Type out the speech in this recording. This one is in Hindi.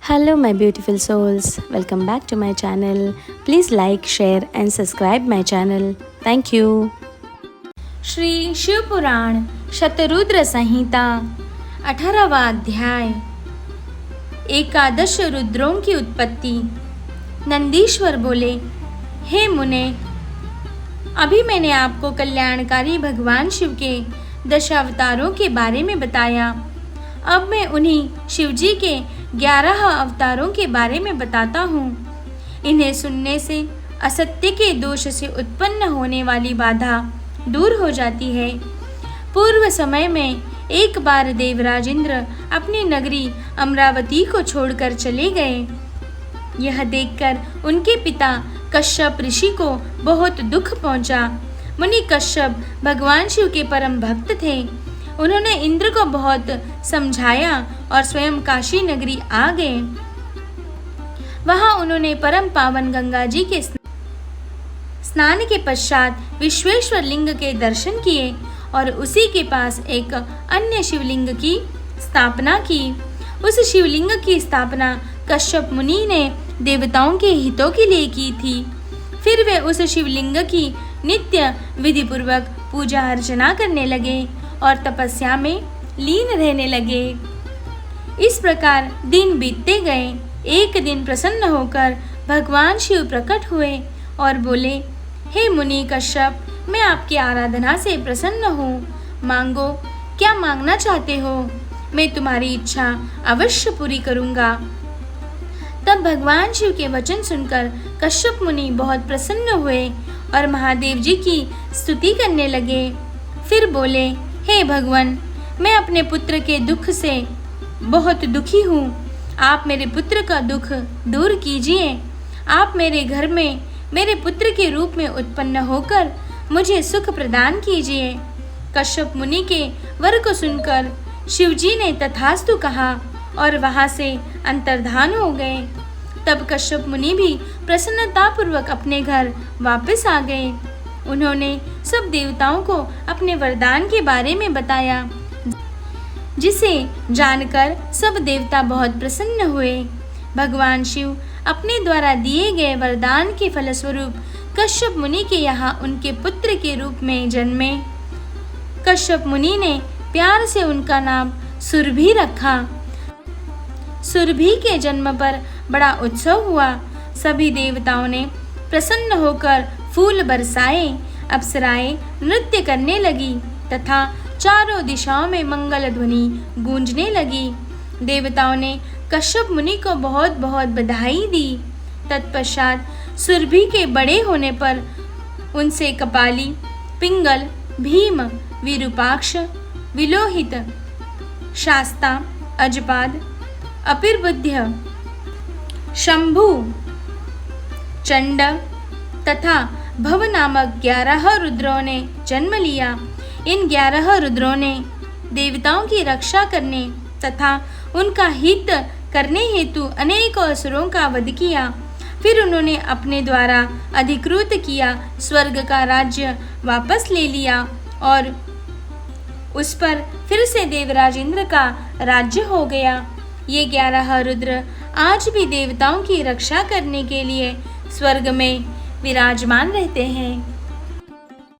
Hello my beautiful souls, welcome back to my channel. Please like, share and subscribe my channel. Thank you. Shri Shiv पुराण शतरुद्र संहिता 18वां अध्याय। एकादश रुद्रों की उत्पत्ति। नंदीश्वर बोले, हे मुने, अभी मैंने आपको कल्याणकारी भगवान शिव के दशावतारों के बारे में बताया। अब मैं उन्हीं शिवजी के 11 अवतारों के बारे में बताता हूँ। इन्हें सुनने से असत्य के दोष से उत्पन्न होने वाली बाधा दूर हो जाती है। पूर्व समय में एक बार देवराज इंद्र अपनी नगरी अमरावती को छोड़कर चले गए। यह देखकर उनके पिता कश्यप ऋषि को बहुत दुख पहुंचा। मुनि कश्यप भगवान शिव के परम भक्त थे। उन्होंने इंद्र को बहुत समझाया और स्वयं काशी नगरी आ गए। वहां उन्होंने परम पावन गंगा जी के स्नान के पश्चात विश्वेश्वर लिंग के दर्शन किए और उसी के पास एक अन्य शिवलिंग की स्थापना की। उस शिवलिंग की स्थापना कश्यप मुनि ने देवताओं के हितों के लिए की थी। फिर वे उस शिवलिंग की नित्य विधि पूर्वक पूजा अर्चना करने लगे और तपस्या में लीन रहने लगे। इस प्रकार दिन बीतते गए। एक दिन प्रसन्न होकर भगवान शिव प्रकट हुए और बोले, हे मुनि कश्यप, मैं आपकी आराधना से प्रसन्न हूँ। मांगो, क्या मांगना चाहते हो? मैं तुम्हारी इच्छा अवश्य पूरी करूँगा। तब भगवान शिव के वचन सुनकर कश्यप मुनि बहुत प्रसन्न हुए और महादेव जी की स्तुति करने लगे। फिर बोले, हे भगवान, मैं अपने पुत्र के दुख से बहुत दुखी हूँ। आप मेरे पुत्र का दुख दूर कीजिए। आप मेरे घर में मेरे पुत्र के रूप में उत्पन्न होकर मुझे सुख प्रदान कीजिए। कश्यप मुनि के वर को सुनकर शिवजी ने तथास्तु कहा और वहां से अंतर्धान हो गए। तब कश्यप मुनि भी प्रसन्नतापूर्वक अपने घर वापस आ गए। उन्होंने सब देवताओं को अपने वरदान के बारे में बताया, जिसे जानकर सब देवता बहुत प्रसन्न हुए। भगवान शिव अपने द्वारा दिए गए वरदान के फलस्वरूप कश्यप मुनि के यहाँ उनके पुत्र के रूप में जन्मे। कश्यप मुनि ने प्यार से उनका नाम सुरभि रखा। सुरभि के जन्म पर बड़ा उत्सव हुआ। सभी देवताओं ने प्रसन्न होकर फूल बरसाए। अप्सराएं नृत्य करने लगी तथा चारों दिशाओं में मंगल ध्वनि गूंजने लगी। देवताओं ने कश्यप मुनि को बहुत बहुत बधाई दी। तत्पश्चात सुरभि के बड़े होने पर उनसे कपाली, पिंगल, भीम, विरूपाक्ष, विलोहित, शास्ता, अजपाद, अपिर्बुद्ध, शंभु, चंड तथा भव नामक 11 रुद्रों ने जन्म लिया। इन 11 रुद्रों ने देवताओं की रक्षा करने तथा उनका हित करने हेतु अनेकों असुरों का वध किया। फिर उन्होंने अपने द्वारा अधिकृत किया स्वर्ग का राज्य वापस ले लिया और उस पर फिर से देवराज इंद्र का राज्य हो गया। ये 11 रुद्र आज भी देवताओं की रक्षा करने के लिए स्वर्ग में विराजमान रहते हैं।